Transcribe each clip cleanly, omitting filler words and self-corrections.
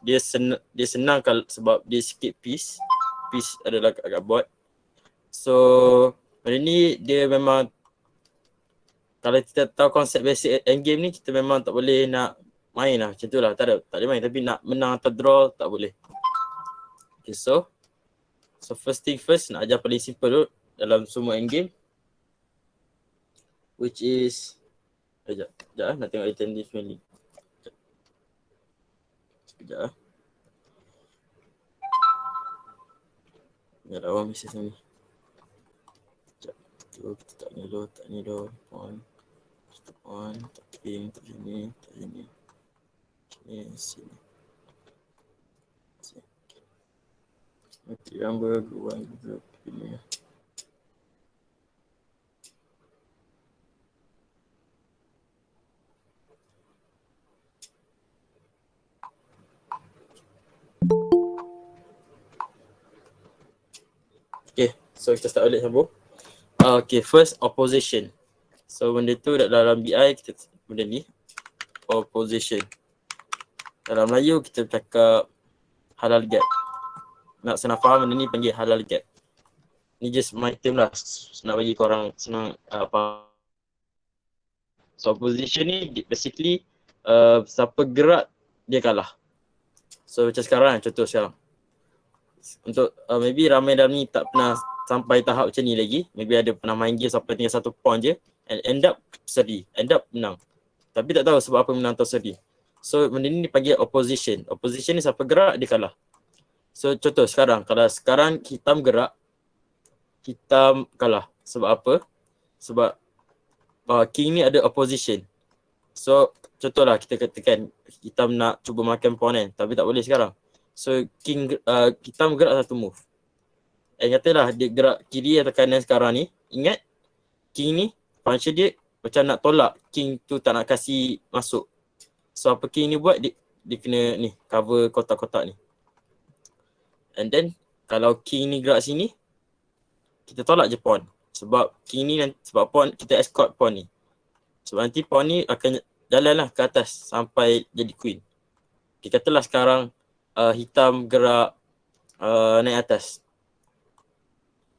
dia senang sebab dia sikit piece adalah agak board. So benda ni dia memang, kalau kita tahu konsep basic endgame ni, kita memang tak boleh nak main lah macam tu lah. Tak ada main, tapi nak menang atau draw tak boleh. Okay, so first thing first, nak ajar paling simple dulu dalam semua endgame, which is sekejap nak tengok attendance mainly. Sekejap ya, lawan message ni. Sekejap tu kita tak ni dulu on tak ping, tak sini sini okay, number one group ini. Okay, so kita start balik sambung. Okay, first opposition. So benda tu dalam BI kita benda ni opposition. Dalam Melayu kita cakap halal gap. Nak senang faham benda ni panggil halal gap. Ni just my term lah, nak bagi korang senang apa. So opposition ni basically siapa gerak dia kalah. So macam sekarang, contoh sekarang. Untuk maybe ramai dalam ni tak pernah sampai tahap macam ni lagi. Maybe ada pernah main game sampai tinggal 1 point je and end up seri, end up menang. Tapi tak tahu sebab apa menang atau seri. So benda ni dipanggil opposition. Opposition ni siapa gerak dia kalah. So contoh sekarang, kalau sekarang hitam gerak, hitam kalah. Sebab apa? Sebab king ni ada opposition. So contohlah kita katakan hitam nak cuba makan pawn kan, tapi tak boleh sekarang. So hitam gerak satu move. Katalah dia gerak kiri atau kanan sekarang ni. Ingat king ni function dia macam nak tolak king tu, tak nak kasih masuk. So apa king ni buat, dia kena ni cover kotak-kotak ni. And then kalau king ni gerak sini, kita tolak je pawn. Sebab king ni sebab pawn, kita escort pawn ni. Sebab nanti pawn ni akan jalanlah ke atas sampai jadi queen. Okay, katalah sekarang hitam gerak naik atas.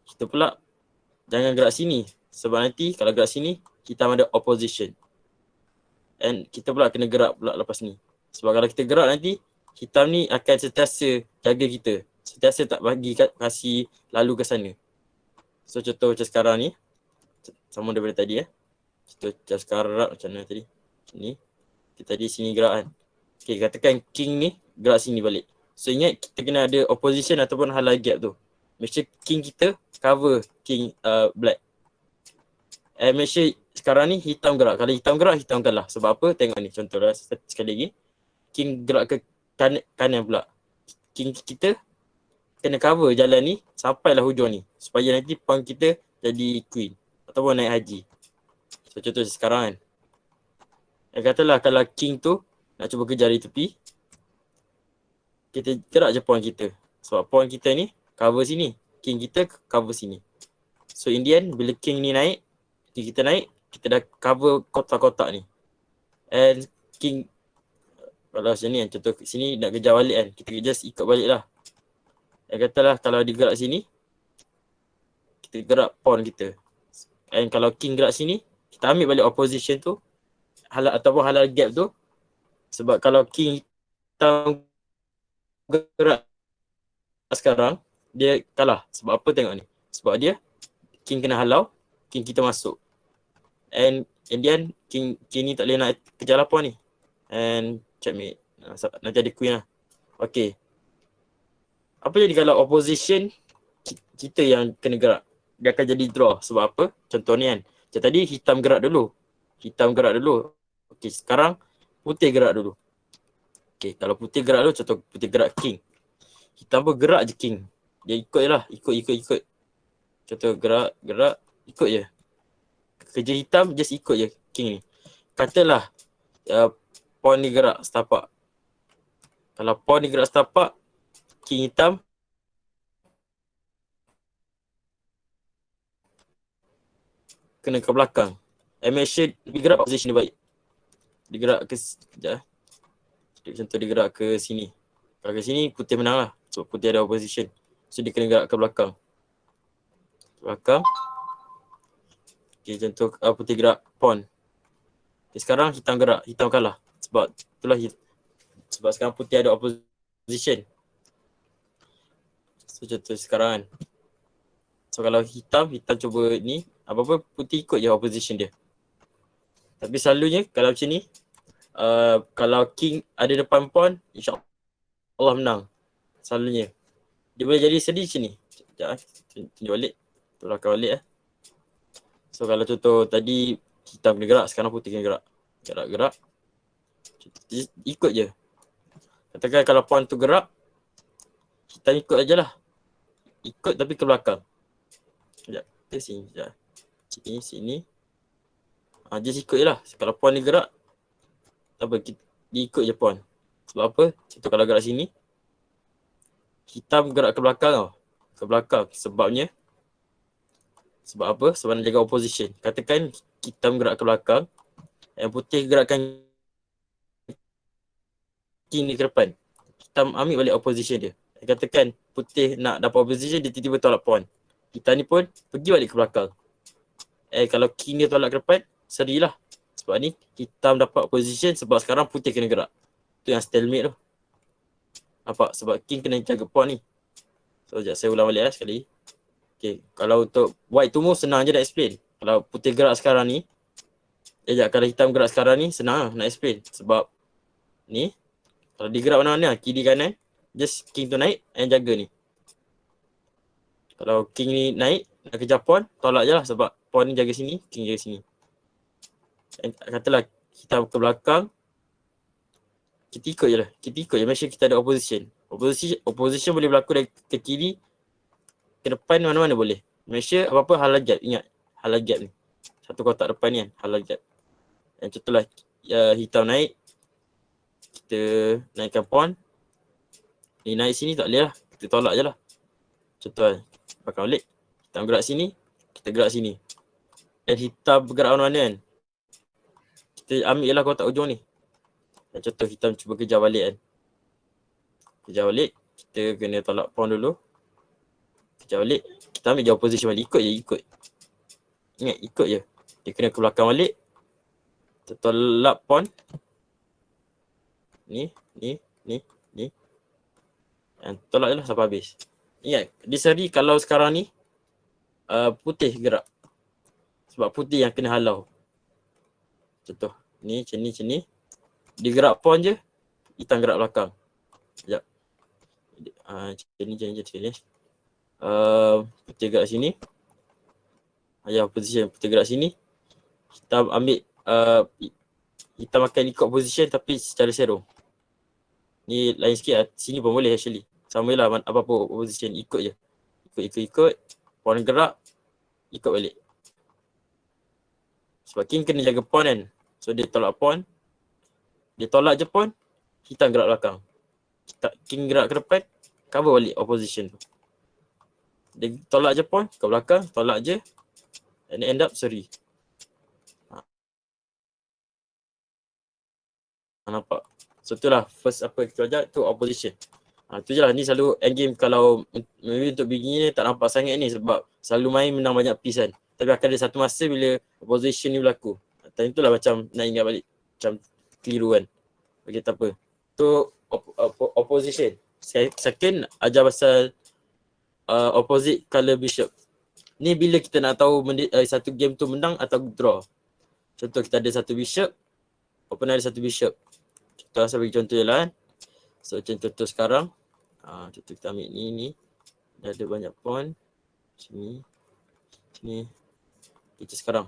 Kita pula jangan gerak sini. Sebab nanti kalau gerak sini, hitam ada opposition. And kita pula kena gerak pula lepas ni. Sebab kalau kita gerak nanti, hitam ni akan sentiasa jaga kita. Sentiasa tak bagi kasih lalu ke sana. So contoh macam sekarang ni, sama daripada tadi Contoh macam sekarang macam mana tadi. Ni, kita tadi sini gerak kan. Okay, katakan king ni gerak sini balik. So ingat kita kena ada opposition ataupun halal gap tu. Make sure king kita cover king black. And make sure sekarang ni hitam gerak. Kalau hitam gerak, hitam kalah. Sebab apa? Tengok ni contoh lah sekali lagi. King gerak ke kanan pula. King kita kena cover jalan ni sampailah hujung ni. Supaya nanti pawn kita jadi queen. Ataupun naik haji. So contoh sekarang kan. Katalah kalau king tu nak cuba kejar di tepi, kita gerak je pawn kita. Sebab pawn kita ni cover sini. King kita cover sini. So in the end, bila king ni naik, king kita naik, kita dah cover kotak-kotak ni. And king, kalau macam ni kan, contoh sini nak kejar balik kan, kita just ikut balik lah. Katalah kalau dia gerak sini, kita gerak pawn kita. And kalau king gerak sini, kita ambil balik opposition tu, ataupun halal gap tu. Sebab kalau king hitam gerak sekarang, dia kalah. Sebab apa tengok ni. Sebab dia, king kena halau, king kita masuk. And in the end, king ni tak boleh nak kejar pawn ni. And checkmate. Nanti ada queen lah. Okay. Apa jadi kalau opposition kita yang kena gerak? Dia akan jadi draw. Sebab apa? Contoh ni kan. Macam tadi hitam gerak dulu. Okay, sekarang putih gerak dulu. Okay, kalau putih gerak dulu, contoh putih gerak king. Hitam pun gerak je king. Dia ikut je lah. Ikut. Contoh gerak, ikut je. Kerja hitam just ikut je king ni. Katalah pawn ni gerak setapak. Kalau pawn ni gerak setapak, king hitam kena ke belakang. And make sure dia gerak position dia baik. Dia gerak ke sekejap. Contoh dia gerak ke sini. Kalau ke sini putih menang lah. So putih ada opposition. So dia kena gerak ke belakang. Belakang. Okay, contoh putih gerak pawn. Okay, sekarang hitam gerak. Hitam kalah. Sebab itulah sebab sekarang putih ada opposition. So contoh sekarang kan. So kalau hitam cuba ni, apa-apa putih ikut je opposition dia. Tapi selalunya kalau macam ni, kalau king ada depan pawn, insya-Allah menang. Selalunya. Dia boleh jadi sedih macam ni. Sekejap tunjuk balik. Belakang balik So kalau contoh tadi hitam kena gerak, sekarang putih kena gerak. Gerak-gerak. Ikut je. Katakan kalau pawn tu gerak, hitam ikut aje lah. Ikut tapi ke belakang. Sekejap. Ke sini. Sekejap. Sini. Just ikut je lah. Kalau pawn ni gerak, apa, dia ikut je pawn. Sebab apa? Contoh kalau gerak sini, hitam gerak ke belakang tau. Ke belakang. Sebabnya, sebab apa? Sebab nak jaga opposition. Katakan hitam gerak ke belakang, yang putih gerakkan king ni ke depan. Hitam ambil balik opposition dia. Katakan putih nak dapat opposition, dia tiba-tiba tolak pawn. Hitam ni pun pergi balik ke belakang. Kalau king dia tolak ke depan, serilah. Sebab ni hitam dapat opposition sebab sekarang putih kena gerak. Tu yang stalemate tu. Nampak? Sebab king kena jaga pawn ni. So sekejap saya ulang balik sekali. Okay, kalau untuk white tu senang je nak explain. Kalau putih gerak sekarang ni, kalau hitam gerak sekarang ni, senang lah nak explain. Sebab ni, kalau dia gerak mana-mana, kiri kanan, just king tu naik and jaga ni. Kalau king ni naik, nak kejar pawn, tolak je lah sebab pawn ni jaga sini, king jaga sini. Katalah hitam ke belakang, kita ikut je lah. Kita ikut je, make sure kita ada opposition. Opposition boleh berlaku dari ke kiri, ke depan, mana-mana boleh. Make sure apa-apa halal gap. Ingat, halal gap ni. Satu kotak depan ni kan, halal gap. Yang contohlah hitam naik, kita naikkan pawn. Ni naik sini tak boleh lah, kita tolak je lah. Contoh kan, belakang balik. Hitam gerak sini, kita gerak sini. Dan hitam bergerak mana-mana kan, kita ambil je lah kotak ujung ni. Dan contoh hitam cuba kejar balik kan. Kejar balik, kita kena tolak pawn dulu. Kejar balik, kita ambil je opposition balik. Ikut je, ikut. Ingat, ikut je. Dia kena ke belakang balik. Kita tolak pawn. Ni. Dan tolak je lah sampai habis. Ingat, dia seri kalau sekarang ni putih gerak. Sebab putih yang kena halau. Contoh, ni macam ni. Dia gerak pawn je, hitam gerak belakang. Sekejap. Macam ni. Putih gerak sini. Position putih gerak sini. Hitam ambil, hitam akan ikut position tapi secara serong. Ni lain sikit lah. Sini pun boleh actually. Sama lah apa-apa position, ikut je. Ikut. Pawn gerak, ikut balik. Sebab king kena jaga pawn kan. So dia tolak pawn. Dia tolak je pawn, hitam gerak belakang. King gerak ke depan, cover balik opposition tu. Dia tolak je pawn ke belakang, tolak je. And end up seri. Nampak? So itulah first apa kita belajar tu opposition. Tu je lah, ni selalu endgame kalau maybe untuk beginner tak nampak sangat ni sebab selalu main menang banyak piece kan. Tapi akan ada satu masa bila opposition ni berlaku. Time tu lah macam nak ingat balik. Macam keliru kan. Okay, tak apa. Tu opposition. Second, ajar pasal opposite color bishop. Ni bila kita nak tahu satu game tu menang atau draw. Contoh kita ada satu bishop, opponent ada satu bishop. Kita rasa bagi contoh je lah kan. So contoh tu sekarang, contoh kita ambil ni. Dah ada banyak pawn. Sini. Kita sekarang.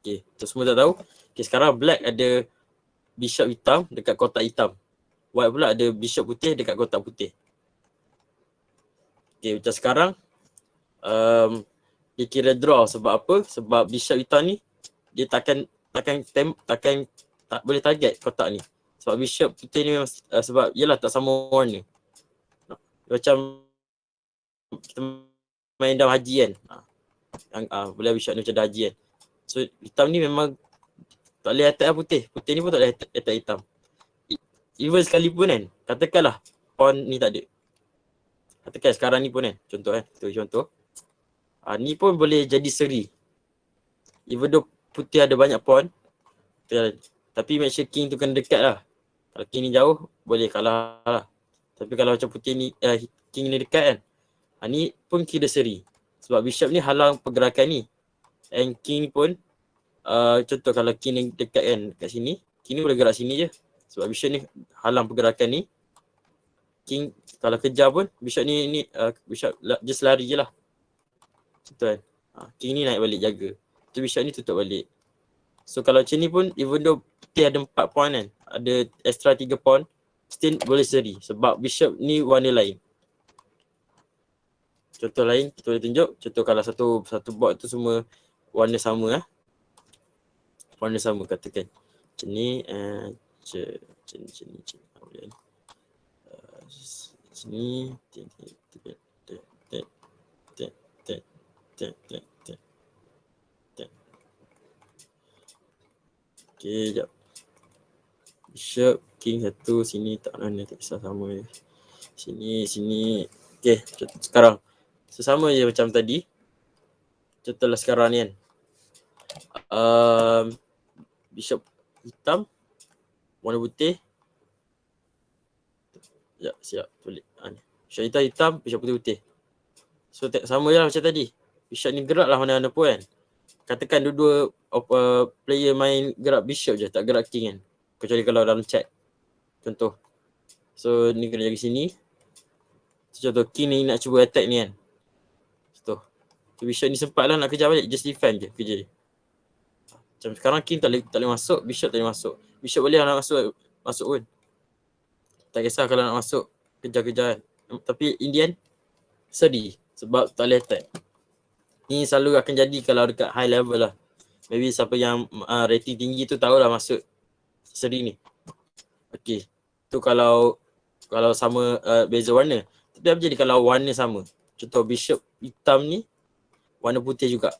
Okay, tu semua tak tahu. Okay, sekarang black ada bishop hitam dekat kotak hitam. White pula ada bishop putih dekat kotak putih. Okay, macam sekarang, dia kira draw sebab apa? Sebab bishop hitam ni, dia takkan tak boleh target kotak ni. Sebab bishop putih ni memang, sebab yelah tak sama warna. Macam kita main dalam haji kan. Boleh bishop ni macam dah haji kan. So hitam ni memang tak boleh attack lah putih. Putih ni pun tak boleh attack hitam. even sekalipun kan, katakanlah pawn ni tak ada. Katakan sekarang ni pun kan, contoh kan, contoh. Ni pun boleh jadi seri. Even though putih ada banyak pawn, tapi make sure king tu kena dekat lah. Kalau king ni jauh, boleh kalah lah. Tapi kalau macam putih ni, king ni dekat kan, ni pun kira seri. Sebab bishop ni halang pergerakan ni. And king ni pun, contoh kalau king ni dekat kan, dekat sini, king ni boleh gerak sini je. Sebab bishop ni halang pergerakan ni. King kalau kejar pun, bishop ni bishop just lari je lah. Contoh kan. King ni naik balik jaga. Tu bishop ni tutup balik. So kalau macam ni pun, even though putih ada 4 pawn kan, ada extra 3 pawn, still boleh seri. Sebab bishop ni warna lain. Contoh lain kita boleh tunjuk. Contoh kalau satu board tu semua warna sama warna sama katakan. Macam ni, macam ni. Sini. Okay, sekejap. Bishop, king satu, sini tak mana, tak kisah sama je. Sini. Okay, sekarang. Sesama je macam tadi. Contohlah sekarang ni kan. Bishop hitam, warna putih. Sekejap, siap. Tulis. Bishop hitam, bishop putih. So sama je lah macam tadi. Bishop ni gerak lah mana-mana pun kan. Katakan dua-dua player main gerak bishop je, tak gerak king kan. Kecuali kalau dalam chat. Contoh. So ni kena jaga sini. Contoh king ni nak cuba attack ni kan. Contoh. So bishop ni sempat lah nak kejar balik. Just defend je kerja dia. Macam sekarang king tak boleh masuk, bishop tak boleh masuk. Bishop boleh lah nak masuk pun. Tak kisah kalau nak masuk kejar-kejar kan. Tapi in the end, seri. Sebab tak boleh attack. Ni selalu akan jadi kalau dekat high level lah. Maybe siapa yang rating tinggi tu tahulah masuk seri ni. Okay. Tu kalau sama beza warna. Tapi apa jadi kalau warna sama? Contoh bishop hitam ni warna putih juga.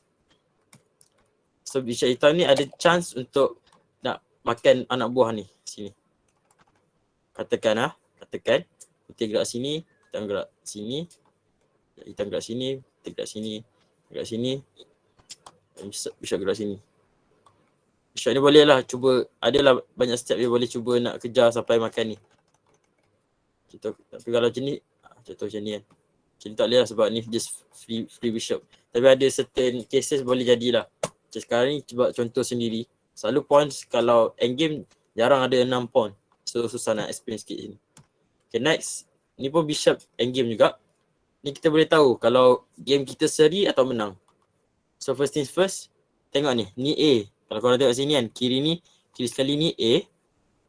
So bishop hitam ni ada chance untuk nak makan anak buah ni sini. Katakan putih gerak sini, hitam gerak sini. Hitam gerak sini, putih gerak sini. Gerak sini. Bishop gerak sini. Bishop ni boleh lah cuba, adalah banyak step dia boleh cuba nak kejar sampai makan ni. Contoh, tapi kalau macam ni, contoh macam ni kan. Macam ni tak boleh lah sebab ni just free bishop. Tapi ada certain cases boleh jadilah. Macam sekarang ni cuba contoh sendiri. Selalu points kalau endgame jarang ada 6 pawn. So susah nak explain sikit sini. Okay, next. Ni pun bishop endgame juga. Ni kita boleh tahu kalau game kita seri atau menang. So first things first, tengok ni A. Kalau korang tengok sini kan, kiri sekali ni A,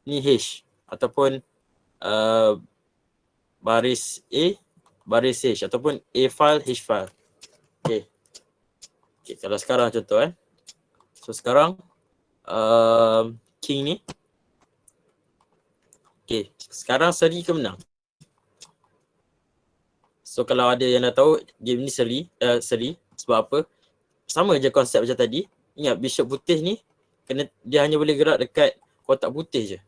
ni H. Ataupun baris A, baris H. Ataupun A file, H file. Okay, kalau sekarang contoh kan. So sekarang, king ni. Okay, sekarang seri ke menang? So kalau ada yang dah tahu game ni seri. Sebab apa? Sama je konsep macam tadi. Ingat bishop putih ni dia hanya boleh gerak dekat kotak putih je.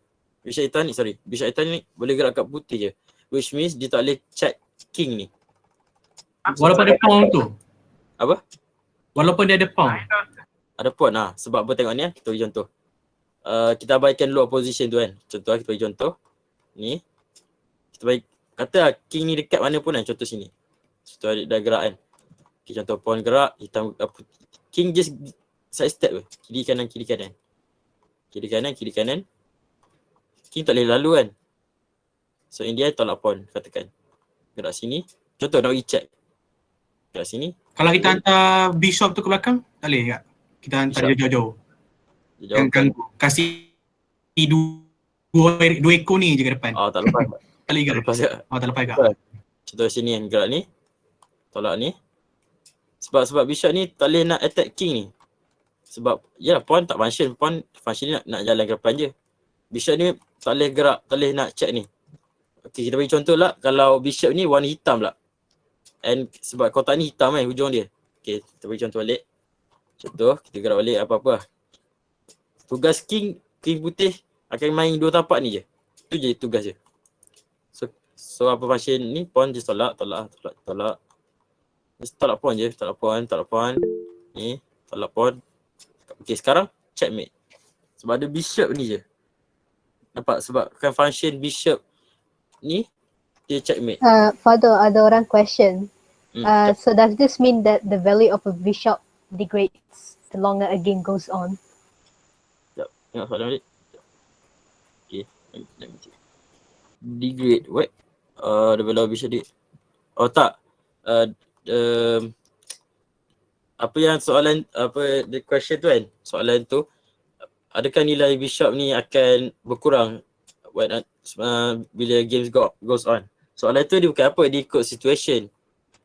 Bishop hitam ni boleh gerak kat putih je. Which means dia tak boleh check king ni. Walaupun ada pawn tu. Apa? Walaupun dia ada pawn. Ada pawn lah. Sebab apa tengok ni kita bagi contoh. Kita abaikan dulu opposition tu kan. Contoh kita bagi contoh. Ni. Kita bagi kata king ni dekat mana pun kan, contoh sini. Contoh dah gerak kan. Okay, contoh pawn gerak, hitam king just side step ke. Kiri kanan. Kiri kanan. King tak boleh lalu kan. So in the end tolak pawn katakan. Gerak sini. Contoh nak pergi check. Gerak sini. Kalau kita hantar bishop tu ke belakang, tak boleh tak? Kita hantar dia jauh-jauh. Yang kasih dua ekor ni je ke depan. Tak lepas. Tak boleh gerak. Tak lepas gerak. Contoh sini kan, gerak ni. Tolak ni. Sebab bishop ni tak boleh nak attack king ni. Sebab yalah pawn tak function. Pawn function ni nak jalan ke depan je. Bishop ni tak boleh gerak, tak boleh nak check ni. Okay, kita bagi contoh lah. Kalau bishop ni warna hitam lah. And sebab kotak ni hitam kan hujung dia. Okay, kita bagi contoh balik. Contoh, kita gerak balik apa-apa lah. Tugas king putih akan main 2 tapak ni je. tu je tugas je. So apa function ni, pawn just tolak. Just tolak pawn je, tolak pawn. Ni, tolak pawn. Okay, sekarang checkmate. Sebab ada bishop ni je. Nampak? Sebab kan function bishop ni, dia checkmate. Father, ada orang question. So does this mean that the value of a bishop degrades the longer a game goes on? Sekejap, tengok soalan balik. Okay, let me check. Degrade, what? The value of bishop degrade. Oh tak. Apa yang soalan, the question tu kan, soalan tu, adakah nilai bishop ni akan berkurang bila games goes on? Soalan tu dia bukan apa, dia ikut situation.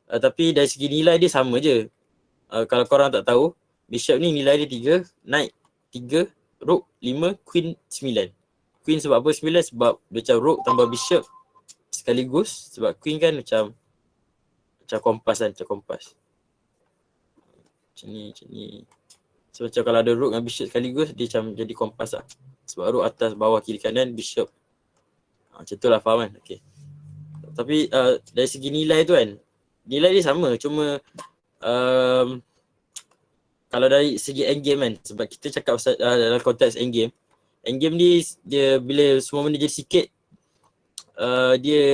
Tapi dari segi nilai dia sama je. Kalau korang tak tahu, bishop ni nilai dia 3, knight 3, rook 5, queen 9. Queen sebab apa 9? Sebab macam rook tambah bishop sekaligus. Sebab queen kan macam kompas kan, macam kompas. Macam ni. So macam kalau ada rook dengan bishop sekaligus, dia macam jadi kompas lah. Sebab rook atas, bawah, kiri, kanan, bishop. Macam tu lah, faham kan? Okay. Tapi dari segi nilai tu kan, nilai dia sama. Cuma kalau dari segi endgame kan, sebab kita cakap pasal, dalam konteks endgame ni dia bila semua benda jadi sikit, dia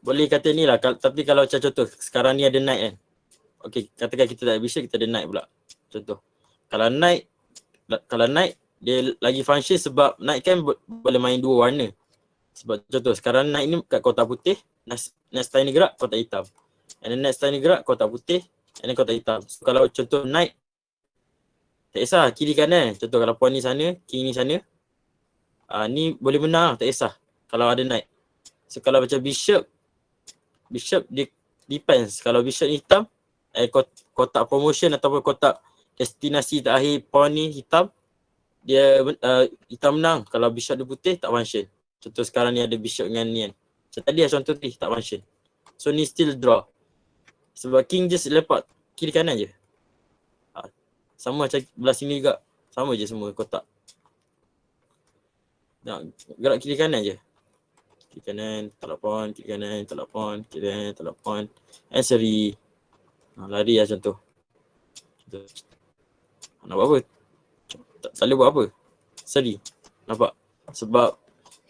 boleh kata ni lah. Tapi kalau macam contoh, sekarang ni ada knight kan. Okay, katakan kita tak ada bishop, kita ada knight pula. Contoh. Kalau knight, dia lagi function sebab knight kan boleh main dua warna. Sebab contoh, sekarang knight ni kat kotak putih, next time ni gerak kotak hitam. And then next time ni gerak kotak putih, and then kotak hitam. So kalau contoh knight, tak kisah kiri kanan. Contoh kalau pawn ni sana, king ni sana. Ni boleh menang, tak kisah kalau ada knight. So kalau macam bishop dia depends. Kalau bishop ni hitam, kotak promotion ataupun kotak destinasi terakhir pawn ni hitam, dia hitam menang. Kalau bishop dia putih, tak function. Contoh sekarang ni ada bishop dengan ni kan. Macam tadi lah contoh ni, tak function. So ni still draw. Sebab king just lepak kiri kanan je. Sama macam belah sini juga. Sama je semua kotak. Nak gerak kiri kanan je. Kiri kanan, tolak pawn, kiri kanan, tolak pawn, kiri kanan, tolak pawn. And seri. Lari lah contoh. Nak buat apa? Tak selalu buat apa? Seri. Nampak? Sebab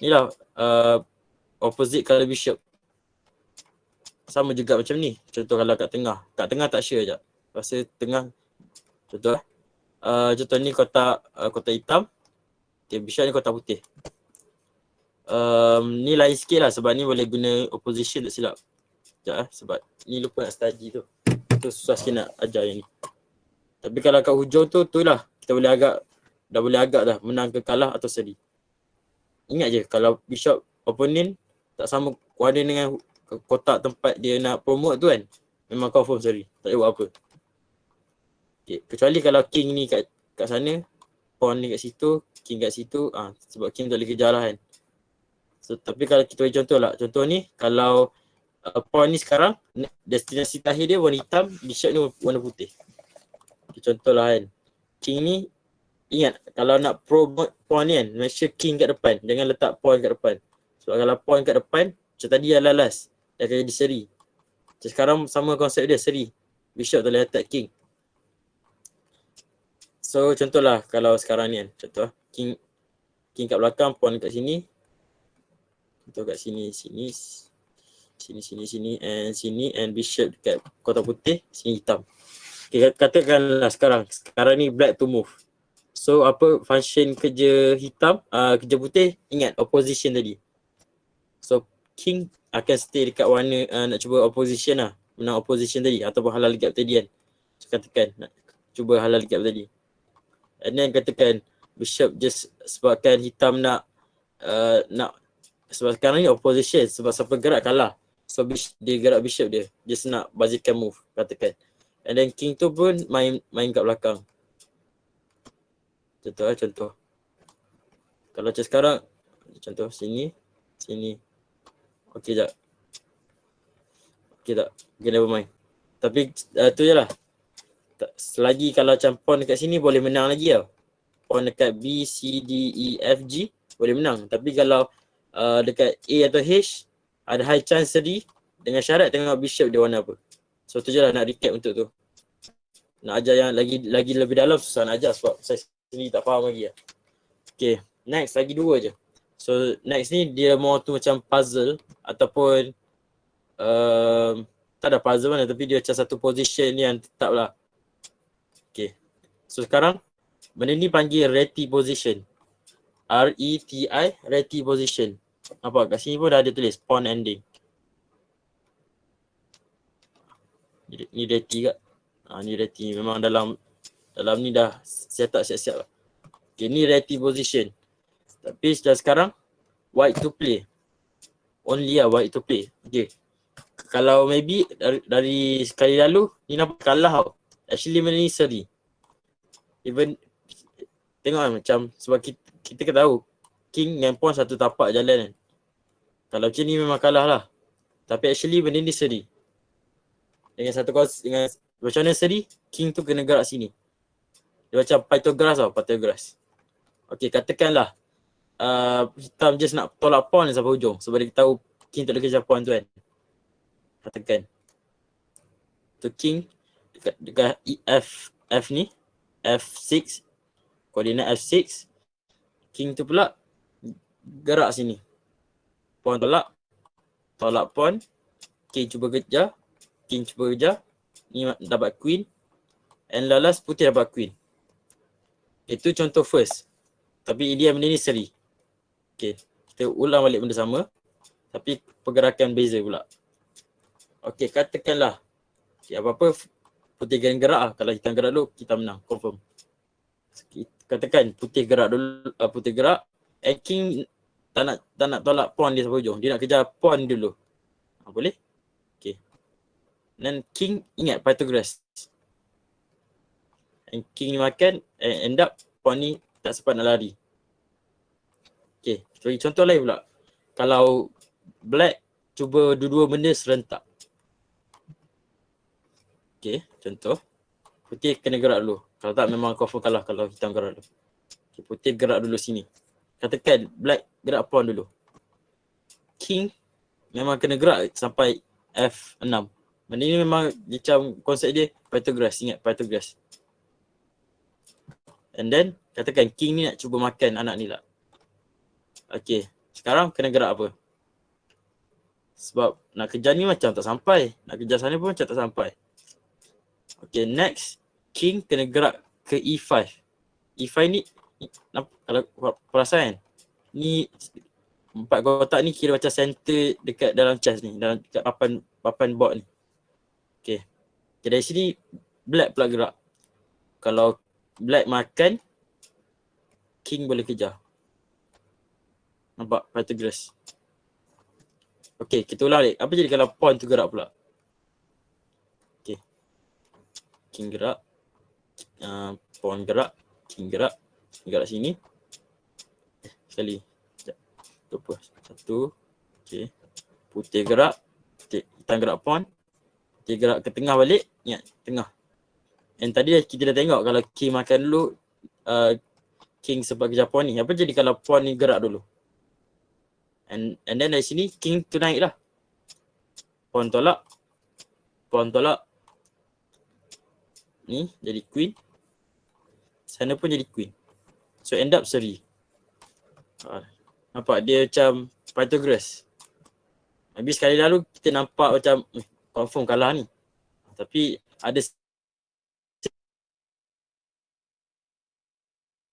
ni lah opposite color bishop. Sama juga macam ni. Contoh kalau kat tengah. Kat tengah tak sure sekejap. Rasa tengah. Contoh lah. Contoh ni kotak hitam. Okay, bishop ni kotak putih. Ni lain sikit lah sebab ni boleh guna opposition tak silap. Sekejap lah sebab ni lupa nak study tu. Tu susah sikit nak ajar yang ni. Tapi kalau kat hujung tu lah. Kita boleh dah boleh agak dah menang ke kalah atau seri. Ingat je kalau bishop opponent tak sama warna dengan kotak tempat dia nak promote tu kan, memang confirm seri. Tak boleh buat apa. Okay. Kecuali kalau king ni kat sana, pawn ni kat situ, king kat situ, sebab king tak boleh kejar lah kan. So, tapi kalau kita bagi contoh lah, contoh ni kalau pawn ni sekarang destinasi terakhir dia warna hitam, bishop ni warna putih. Okay, contoh lah kan, king ni ingat kalau nak promote pawn ni kan, make sure king kat depan, jangan letak pawn kat depan. Sebab kalau pawn kat depan, macam tadi lah last, dia akan jadi seri. Macam sekarang sama konsep dia, seri. Bishop tak boleh attack king. So contohlah kalau sekarang ni kan, contoh king kat belakang, pawn kat sini. Contoh kat sini, and bishop dekat kotak putih, sini hitam. Okay, katakanlah sekarang ni black to move. So apa function kerja hitam, kerja putih, ingat opposition tadi. So king akan stay dekat warna, nak cuba opposition lah, menang opposition tadi ataupun halal gap tadi kan. So katakan nak cuba halal gap tadi. And then katakan bishop just sebabkan hitam nak sebab sekarang ni opposition, sebab siapa gerak kalah. So dia gerak bishop dia, just nak bazikan move katakan. And then king tu pun main kat belakang. Contoh. Kalau macam sekarang, contoh sini. Okay tak? Okay, never mind. Tapi tu je lah. Selagi kalau macam pawn dekat sini boleh menang lagi tau. pawn dekat B, C, D, E, F, G, boleh menang. Tapi kalau dekat A atau H, ada high chance seri dengan syarat tengok bishop dia warna apa. So tu je lah nak recap untuk tu. Nak ajar yang lagi lebih dalam susah nak ajar sebab saya sendiri tak faham lagi lah. Okay, next lagi 2 je. So next ni dia more tu macam puzzle ataupun tak ada puzzle mana tapi dia macam satu position yang tetap lah. Okay, so sekarang benda ni panggil reti position. R-E-T-I, reti position. Nampak kat sini pun dah ada tulis pawn ending. Ni reti kat. Ni reti memang dalam ni dah set up siap-siap lah. Okay, ni reti position. Tapi sekarang white to play. Only lah white to play. Okay. Kalau maybe dari sekali lalu ni nampak kalah tau. Actually benda ni seri. Even tengok lah macam sebab kita kena tahu king dengan pawn satu tapak jalan kan. Kalau macam ni memang kalah lah. Tapi actually benda ni seri. Dengan satu kos dengan macam mana seri, king tu kena gerak sini. Dia macam Pythagoras tau, Pythagoras. Okay, katakanlah hitam just nak tolak pawn sampai hujung sebab dia tahu king tak boleh kejar pawn tu kan. Katakan tu king dekat F ni F6, koordinat F6, king tu pula gerak sini. Pawn tolak pawn, king cuba kejar, ni dapat queen, and last putih dapat queen. Itu contoh first. Tapi idea benda ni seri. Okay, kita ulang balik benda sama tapi pergerakan beza pula. Okay, katakanlah okay, apa-apa putih kena gerak lah. Kalau hitam gerak dulu, kita menang, confirm. Katakan putih gerak dulu, putih gerak, and king tak nak tolak pawn dia sampai hujung. Dia nak kejar pawn dulu. Boleh? Okay. Dan king ingat Pythagoras. And king ni makan, end up pawn ni tak sempat nak lari. Okay, kita bagi contoh lain pula. Kalau black cuba dua-dua benda serentak. Okay, contoh. Putih kena gerak dulu. Kalau tak memang confirm kalah kalau hitam gerak dulu. Okay, putih gerak dulu sini. Katakan black gerak pawn dulu. King memang kena gerak sampai F6. Benda ni memang macam konsep dia Pythagoras. Ingat Pythagoras. And then katakan king ni nak cuba makan anak ni lah. Okay, sekarang kena gerak apa? Sebab nak kejar ni macam tak sampai. Nak kejar sana pun macam tak sampai. Okay, next. King kena gerak ke E5. E5 ni, kalau perasan, ni 4 kotak ni kira macam center dekat dalam chess ni. Dalam dekat papan board ni. Okay. Okay, dari sini black pula gerak. Kalau black makan, king boleh kejar. Nampak Pythagoras. Okay, kita ulang balik. Apa jadi kalau pawn tu gerak pula? Okay. King gerak. Pawn gerak. King gerak. Gerak sini. Sekali. Sekejap. Lupa. Satu. Okay. Putih gerak. Hitam gerak pawn. Putih gerak ke tengah balik. Ingat, tengah. And tadi kita dah tengok kalau king makan dulu. King sebab kejar pawn ni. Apa jadi kalau pawn ni gerak dulu? And then dari sini king tu naik lah. Pawn tolak. Pawn tolak. Ni jadi queen. Sana pun jadi queen. So end up seri. Nampak dia macam Pythagoras. Habis sekali lalu kita nampak macam confirm kalah ni. Tapi ada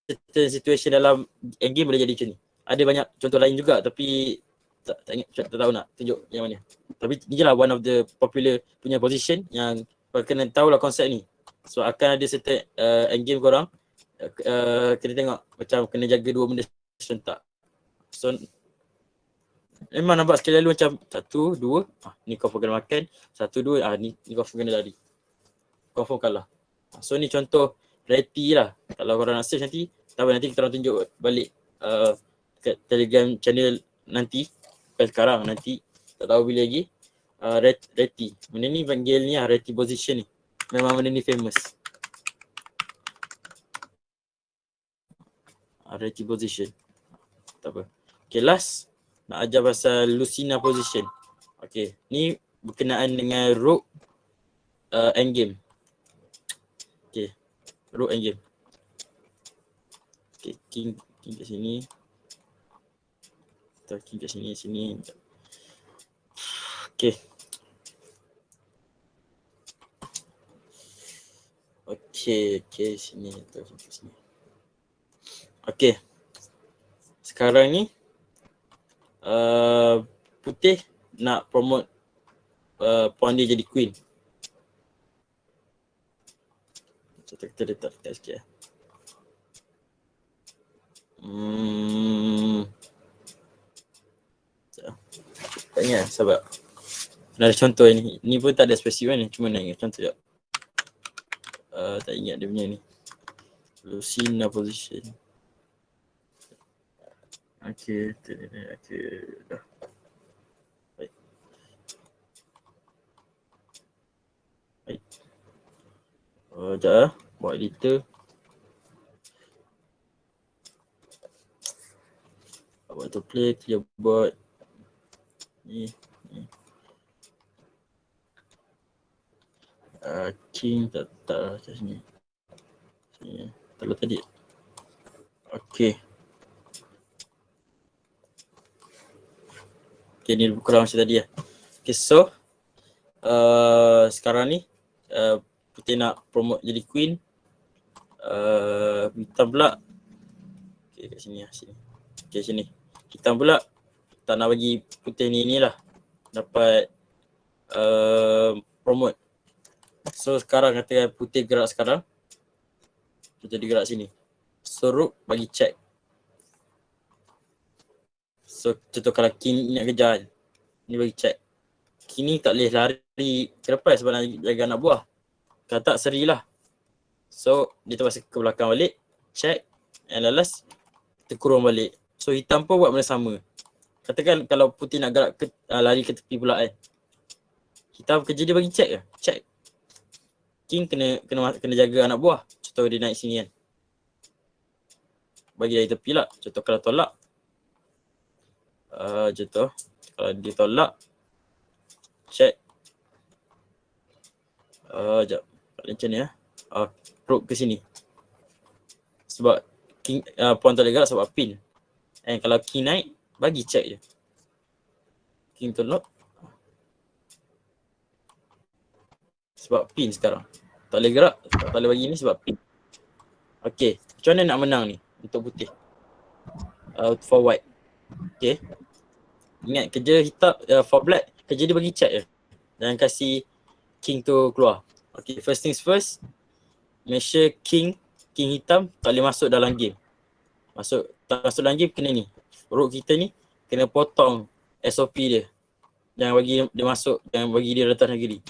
certain situation dalam endgame boleh jadi macam ni. Ada banyak contoh lain juga tapi tak tahu nak tunjuk yang mana. Tapi ni je lah one of the popular punya position yang kau kena tahu lah konsep ni. So akan ada certain endgame korang kena tengok macam kena jaga dua benda serentak. So memang nampak sekali lalu macam 1, 2, ni kau kena makan, 1, 2, ni kau kena lari. Confirm kalah. So ni contoh reti lah. Kalau korang nak search nanti, tahu nanti kita orang tunjuk balik kat Telegram channel nanti. Bukan sekarang, nanti tak tahu bila lagi. Reti. Benda ni panggil ni lah, reti position ni. Memang benda ni famous. Relative position. Tak apa. Okay, last nak ajar pasal Lucina position. Okay, ni berkenaan dengan rook endgame. Okay, rook endgame. Okay, king kat sini. Atau king kat sini. Okay. Okay, sini atau sini. Okay. Sekarang ni putih nak promote pawn dia jadi queen. Kita letak sikit ya. Tak ingat sabar. Ada contoh ni. Ni pun tak ada spesifik ni. Cuma nak ingat contoh je. Tak ingat dia punya ni. Lucina position. Okay. Dah. Baik. Sekejap buat editor. Buat autoplay, dia buat ni. King tak kat sini. Tak letak tadi. Okay, ni lebih kurang macam tadi lah. Okay, so sekarang ni putih nak promote jadi queen. Hitam pula. Okay, kat sini lah. Okay, sini. Hitam pula tak nak bagi putih ni lah dapat promote. So sekarang katakan putih gerak sekarang. Kita gerak sini. So rook bagi check. So contoh kalau king nak kejar, ni bagi check. King ni tak boleh lari ke depan sebab nak jaga anak buah. Kalau tak seri lah. So dia terpaksa ke belakang balik, check, and last terkurung balik. So hitam pun buat benda sama. Katakan kalau putih nak gerak lari ke tepi pula kan. Hitam kerja dia bagi check je. Check. King kena jaga anak buah. Contoh dia naik sini kan. Bagi dari tepi lah. Contoh kalau tolak. Contoh kalau dia tolak. Check. Sekejap. Macam ni lah. Rook ke sini. Sebab king pawn tak boleh gerak sebab pin. And kalau king naik, bagi check je. King tolak. Sebab pin sekarang. Tak boleh gerak, tak boleh bagi ni sebab pin. Okay, macam mana nak menang ni untuk putih? For white. Okay. Ingat kerja hitam, for black, kerja dia bagi check je. Jangan kasih king tu keluar. Okay, first things first. Make sure king hitam tak boleh masuk dalam game. Tak masuk dalam game kena ni. Rook kita ni kena potong SOP dia. Jangan bagi dia masuk, jangan bagi dia retas negeri.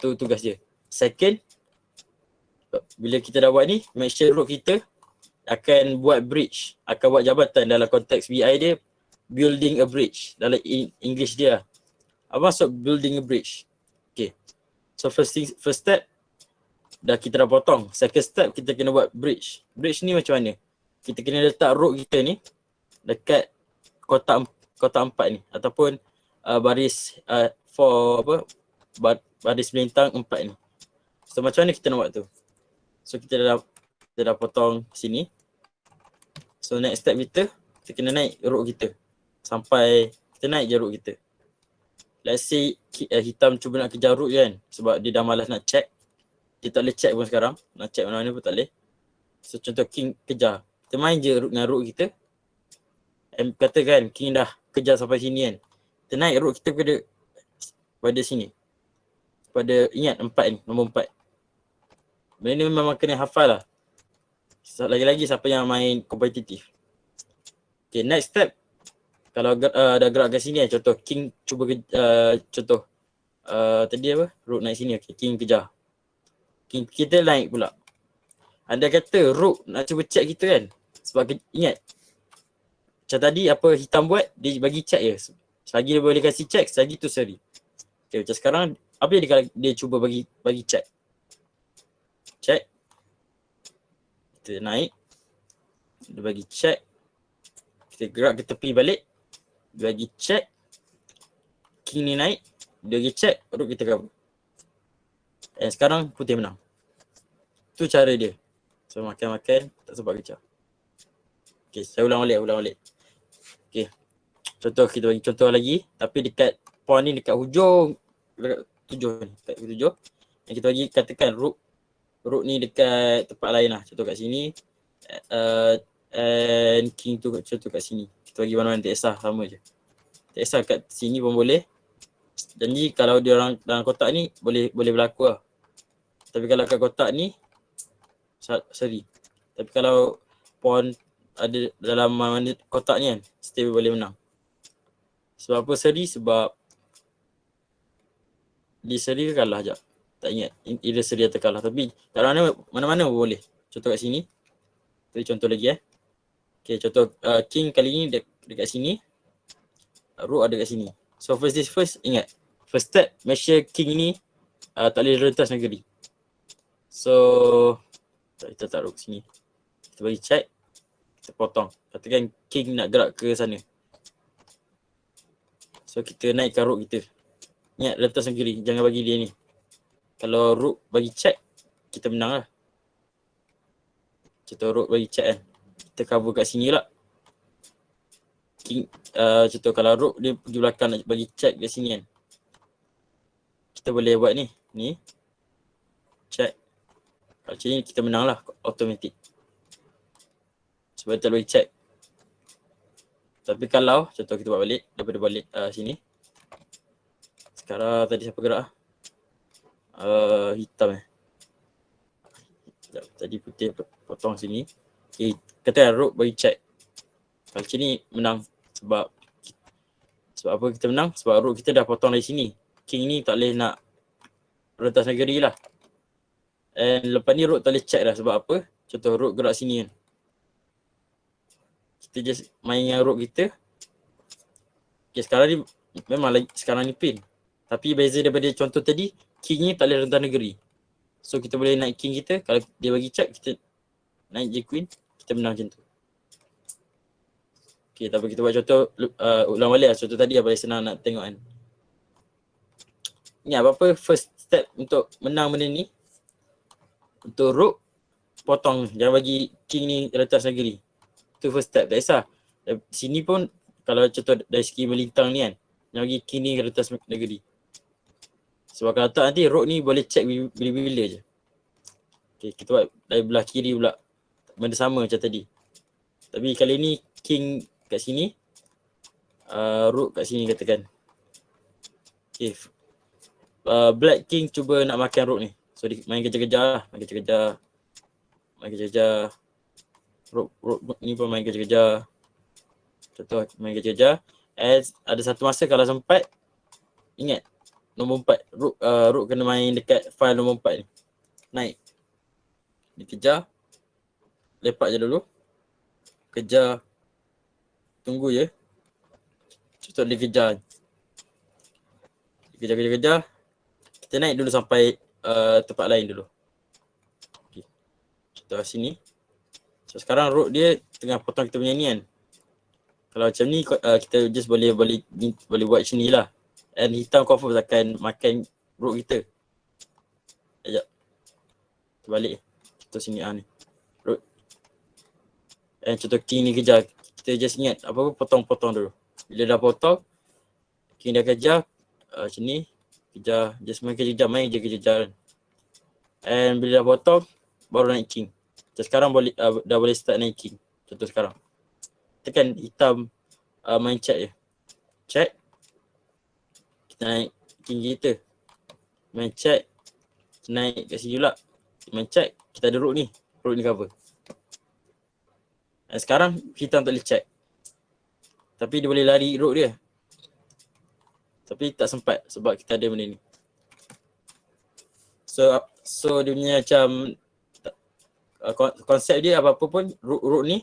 Tu tugas dia. Second, bila kita dah buat ni, make sure rook kita akan buat bridge, akan buat jabatan dalam konteks BI dia, building a bridge. Dalam English dia. Apa maksud building a bridge? Okay. So first step, kita dah potong. Second step, kita kena buat bridge. Bridge ni macam mana? Kita kena letak rook kita ni dekat kotak 4 ni. Ataupun baris baris melintang 4 ni. So macam mana kita nak buat tu? So kita dah potong sini. So next step kita kena naik rook kita. Sampai kita naik je rook kita. Let's say hitam cuba nak kejar rook je kan. Sebab dia dah malas nak check. Dia tak boleh check pun sekarang. Nak check mana-mana pun tak boleh. So contoh king kejar. Kita main je dengan rook kita. And katakan king dah kejar sampai sini kan. Kita naik rook kita pada sini. Ingat 4 ni, nombor 4. Benda ni memang kena hafal lah. Lagi-lagi siapa yang main kompetitif. Okay, next step. Kalau dah gerak ke sini kan, contoh king cuba contoh tadi apa? Rook naik sini, okay, king kejar. King kita naik pula. Anda kata rook nak cuba check kita kan. Sebab ingat, macam tadi apa hitam buat, dia bagi check je. Selagi dia boleh kasih check, selagi tu seri. Okay, macam sekarang, apa dia cuba bagi check? Check. Kita naik. dia bagi check. Kita gerak ke tepi balik, dia bagi check. King ni naik, dia bagi check, rook kita cover. And sekarang putih menang. Tu cara dia. So makan-makan, tak sempat kecah. Okay, saya ulang balik. Okay, contoh kita bagi contoh lagi. Tapi dekat pawn ni dekat hujung, dekat 7 ni, dekat 7. Yang kita bagi katakan rook ni dekat tempat lain lah. Contoh kat sini. And king tu contoh kat sini. Kita bagi mana-mana, tak kisah, sama je. Tak kisah kat sini pun boleh. Janji kalau dia orang dalam kotak ni boleh berlaku lah. Tapi kalau kat kotak ni seri. Tapi kalau pawn ada dalam mana kotak ni kan, still boleh menang. Sebab apa seri? Sebab di seri ke kalah sekejap. Tak ingat either seri atau kalah. Tapi kat mana-mana pun boleh. Contoh kat sini. Jadi contoh lagi Okay, contoh king kali ni dekat sini. Rook ada kat sini. So first things first, ingat. First step, make sure king ni tak boleh rentas negeri. So kita taruh ke sini. Kita bagi check. Kita potong. Katakan king nak gerak ke sana. So kita naikkan rook kita. Ingat rentas negeri. Jangan bagi dia ni. Kalau rook bagi check, kita menang lah. Contoh rook bagi check kan. Kita cover kat sini lah. King, contoh kalau rook dia pergi belakang nak bagi check kat sini kan. Kita boleh buat ni. Ni. Check. Kalau macam ni kita menang lah. Automatic. Sebab tak boleh check. Tapi kalau, contoh kita buat balik. Daripada balik sini. Sekarang tadi siapa gerak hitam Sekejap, tadi putih potong sini. Okay, kata rook bagi check. Kalau macam ni menang. Sebab apa kita menang? Sebab rook kita dah potong dari sini. King ni tak boleh nak rentas negeri lah. And lepas ni rook tak boleh check dah. Sebab apa? Contoh rook gerak sini kan. Kita just main dengan rook kita. Okay, sekarang ni memang lagi sekarang ni pin. Tapi beza daripada contoh tadi, king ni tak boleh rentas negeri. So kita boleh naik king kita. Kalau dia bagi check, kita naik je queen. Kita menang macam tu. Okay, tapi kita buat contoh ulang balik lah. Contoh tadi lah, paling senang nak tengok kan. Ni apa-apa first step untuk menang benda ni. Untuk rook, potong. Jangan bagi king ni rentas negeri. Itu first step. Tak kisah. Sini pun kalau contoh dari segi melintang ni kan. Jangan bagi king ni rentas negeri. Sebab kalau tak nanti rook ni boleh check bila-bila je. Okay, kita buat dari belah kiri pula. Benda sama macam tadi. Tapi kali ni king kat sini. Rook kat sini katakan. Okay. Black king cuba nak makan rook ni. So dia main kejar-kejar lah. Main kejar-kejar. Rook ni pun main kejar-kejar. Contoh main kejar-kejar. And ada satu masa kalau sempat. Ingat. Nombor 4. Rook kena main dekat file nombor 4 ni. Naik. Dia kejar. Lepak je dulu. Kejar. Tunggu je. Contoh dia kejar. Kejar. Kita naik dulu sampai tempat lain dulu. Okay. Contoh sini. So sekarang rook dia tengah potong kita punya ni kan. Kalau macam ni kita just boleh buat macam ni lah. And hitam confirm akan makan rook kita. Sekejap. Kita balik. Contoh sini ni. Rook. And contoh king ni kejar. Kita just ingat apa-apa potong-potong dulu. Bila dah potong, king dah kejar. Macam ni. Kejar. Just main kejar. And bila dah potong, baru naik king. So sekarang dah boleh start naik king. Contoh sekarang. Tekan hitam main check je. Check. Naik king kita. Main check. Naik kat sini pula. Main check. Kita ada rook ni. Rook ni cover. Dan sekarang hitam tak boleh check. Tapi dia boleh lari rook dia. Tapi tak sempat sebab kita ada benda ni. So dia punya macam konsep dia apa-apa pun rook ni.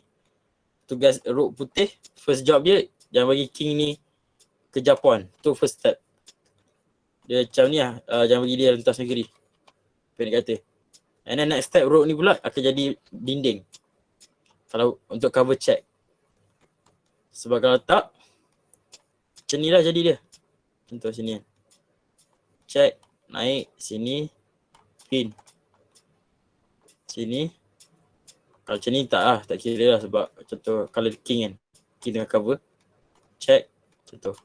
Tugas rook putih. First job dia jangan bagi king ni kejar pawn. Tu first step. Dia macam ni lah, jangan bagi dia rentas negeri. Pendek kata. And then next step rook ni pula akan jadi dinding. Kalau untuk cover check. Sebab kalau tak, macam ni lah jadi dia. Contoh sini kan. Check, naik, sini, pin. Sini. Kalau macam ni tak lah, tak kira lah sebab contoh color king kan. King dengan cover. Check, contoh.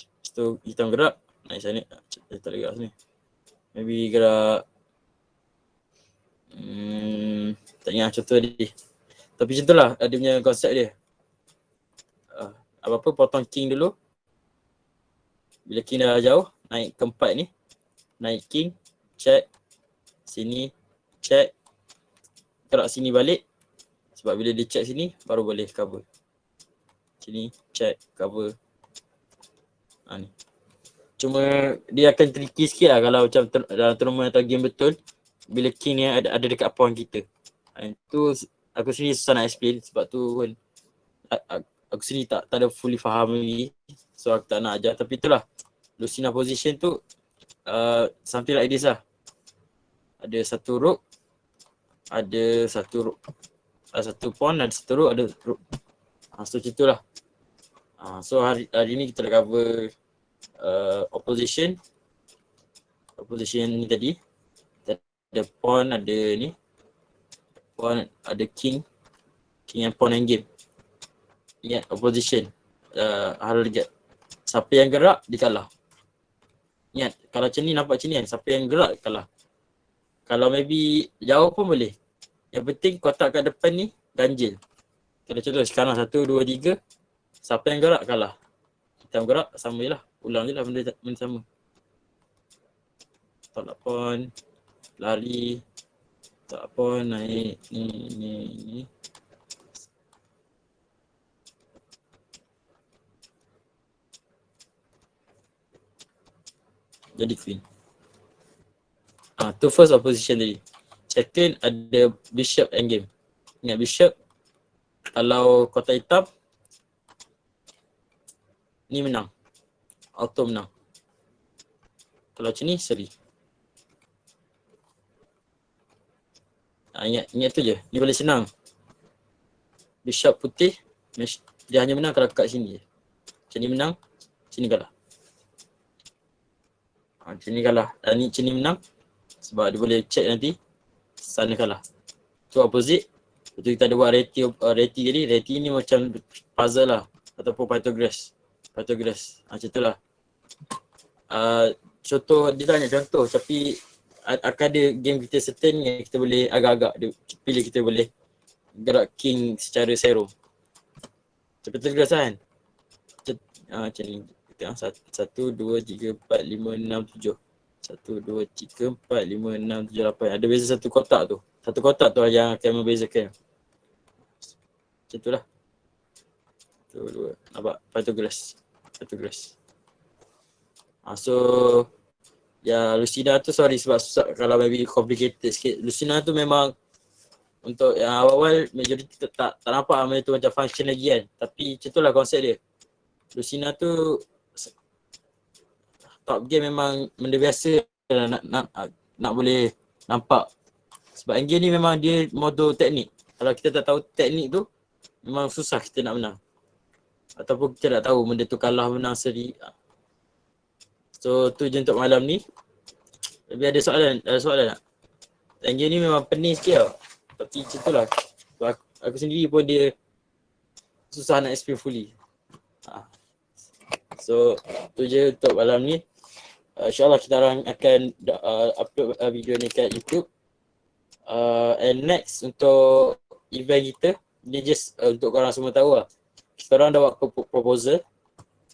Lepas tu hitam gerak, naik sana. Tak ada gerak sini. Maybe gerak tak ingat contoh dia. Tapi macam tu lah dia punya konsep dia. Apa-apa potong king dulu. Bila king dah jauh, naik ke 4 ni. Naik king, check. Sini, check. Gerak sini balik. Sebab bila dia check sini, baru boleh cover. Sini, check, cover. Ni. Cuma dia akan tricky sikit lah kalau macam dalam tournament atau game betul. Bila king ni ada dekat pawn kita. Itu aku sendiri susah nak explain sebab tu kan aku sendiri tak ada fully faham lagi. So aku tak nak ajar, tapi itulah Lucina position tu something like this lah. Ada satu rook, ada satu rook, satu pawn, ada satu rook, ada rook. So macam tu lah. So hari ni kita dah cover opposition ni tadi. Ada pawn, ada ni pawn, ada king and pawn and game. Ingat opposition, harga siapa yang gerak dia kalah. Ingat kalau macam ni, nampak macam ni kan, siapa yang gerak kalah. Kalau maybe jauh pun boleh, yang penting kotak kat depan ni ganjil. Kalau contoh sekarang 1, 2, 3, siapa yang gerak kalah. Hitam gerak sama je lah, ulang je lah benda sama. Tolak pawn, lari, tak apa, naik ni. Jadi queen. Tu first opposition tadi. Second ada bishop endgame. Ingat bishop, kalau kotak hitam ni menang, auto menang. Kalau macam ni seri. Ingat tu je, ni boleh senang. Bishop putih, dia hanya menang kalau kat sini je. Macam ni menang, sini kalah. Macam ni kalah, dan ni macam ni menang. Sebab dia boleh check nanti, sana kalah. Tu opposite. Lepas tu kita ada buat reti tadi. Reti ni macam puzzle lah, ataupun Pythagoras. Macam tu lah. Contoh, dia tak banyak contoh tapi akan ada game kita certain yang kita boleh agak-agak pilih, kita boleh gerak king secara serum. Cepat tergeras kan? Macam ni. Kita 1, 2, 3, 4, 5, 6, 7. 1, 2, 3, 4, 5, 6, 7, 8. Ada beza satu kotak tu. Satu kotak tu yang akan membezakan. Macam tu lah. 1, 2. Nampak? Pythagoras. So ya, Lucina tu sorry sebab susah kalau maybe complicated sikit. Lucina tu memang untuk yang awal-awal majoriti tak nampak benda tu macam function lagi kan. Tapi macam tu lah konsep dia. Lucina tu top game memang benda biasa lah nak boleh nampak. Sebab endgame ni memang dia modo teknik. Kalau kita tak tahu teknik tu, memang susah kita nak menang. Ataupun kita tak tahu benda tu kalah menang seri. So tu je untuk malam ni. Lebih ada soalan tak? Endgame ni memang pening sikit tau. Tapi macam tu lah. Aku sendiri pun dia susah nak explain fully. So tu je untuk malam ni. InsyaAllah kita orang akan upload video ni kat YouTube. And next untuk event kita, ni just untuk korang semua tahu lah. Kita orang dah buat proposal.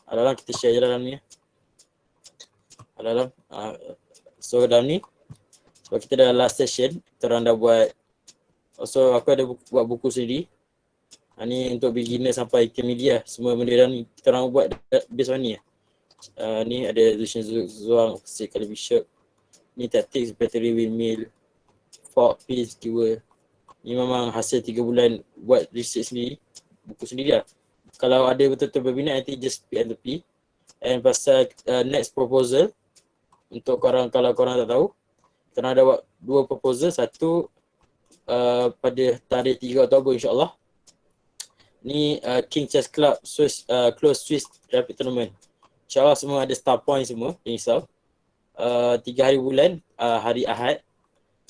Dalam kita share je dalam ni. Dalam so dalam ni, sebab kita dah last session, kita orang dah buat. So aku ada buat buku sendiri. Ni untuk beginner sampai intermediate lah. Semua benda dalam ni kita orang buat based on ni lah. Ni ada Lucian Zuang, Kali Bishop. Ni tactics, battery, windmill, fork, piece, skewer. Ni memang hasil 3 bulan buat research sendiri. Buku sendiri lah. Kalau ada betul-betul berminat nanti just P&P. And pasal next proposal, untuk korang, kalau korang tak tahu, kita ada buat 2 proposal. Satu pada tarikh 3 Oktober insyaAllah. Ni King Chess Club Swiss, Close Swiss Rapid Tournament. InsyaAllah semua ada star point semua, jangan risau. 3 hari bulan, hari Ahad.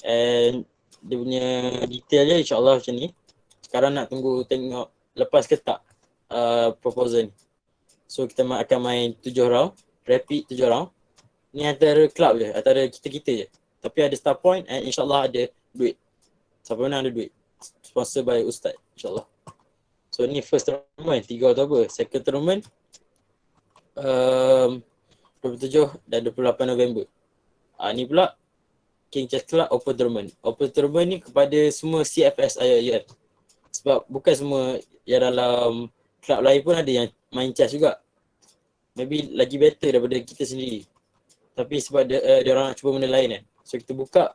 And dia punya detail dia insyaAllah macam ni. Sekarang nak tunggu tengok lepas ke tak proposal ni. So kita akan main 7 round, rapid 7 round. Ni antara club je, antara kita-kita je. Tapi ada star point and insyaAllah ada duit. Siapa menang ada duit. Sponsor by Ustaz insyaAllah. So ni first tournament 3 Oktober. Second tournament 27 dan 28 November. Ni pula King Chess Club Open Tournament. Open Tournament ni kepada semua CFS IIM. Sebab bukan semua yang dalam club lain pun ada yang main chess juga. Maybe lagi better daripada kita sendiri. Tapi sebab dia orang nak cuba benda lain kan. So kita buka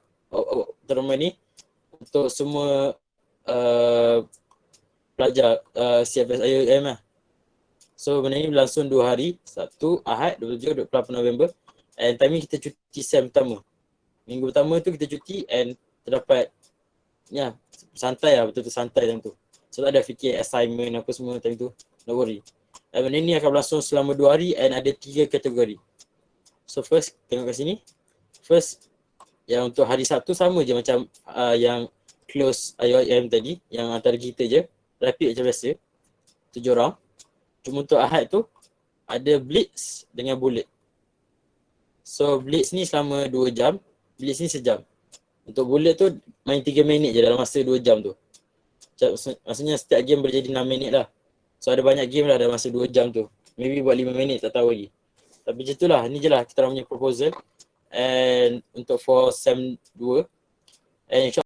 tournament ni untuk semua pelajar CFS IIM lah. So benda ni berlangsung 2 hari, Sabtu, Ahad, 27, 28 November. And time ni kita cuti sem pertama. Minggu pertama tu kita cuti and terdapat santai lah, betul-betul santai time tu. So tak ada fikir assignment apa semua time tu, don't worry. And benda ni akan berlangsung selama 2 hari and ada 3 kategori. So first, tengok kat sini. First, yang untuk hari Sabtu sama je macam yang close IIM tadi, yang antara kita je. Rapid macam biasa, 7 orang. Cuma untuk Ahad tu, ada blitz dengan bullet. So blitz ni selama 2 jam, blitz ni sejam. Untuk bullet tu, main 3 minit je dalam masa 2 jam tu. Maksudnya setiap game boleh jadi 6 minit lah. So ada banyak game lah dalam masa 2 jam tu. Maybe buat 5 minit, tak tahu lagi. Tapi macam tu lah, ni je lah kita orang punya proposal. And untuk for SEM 2. And insyaAllah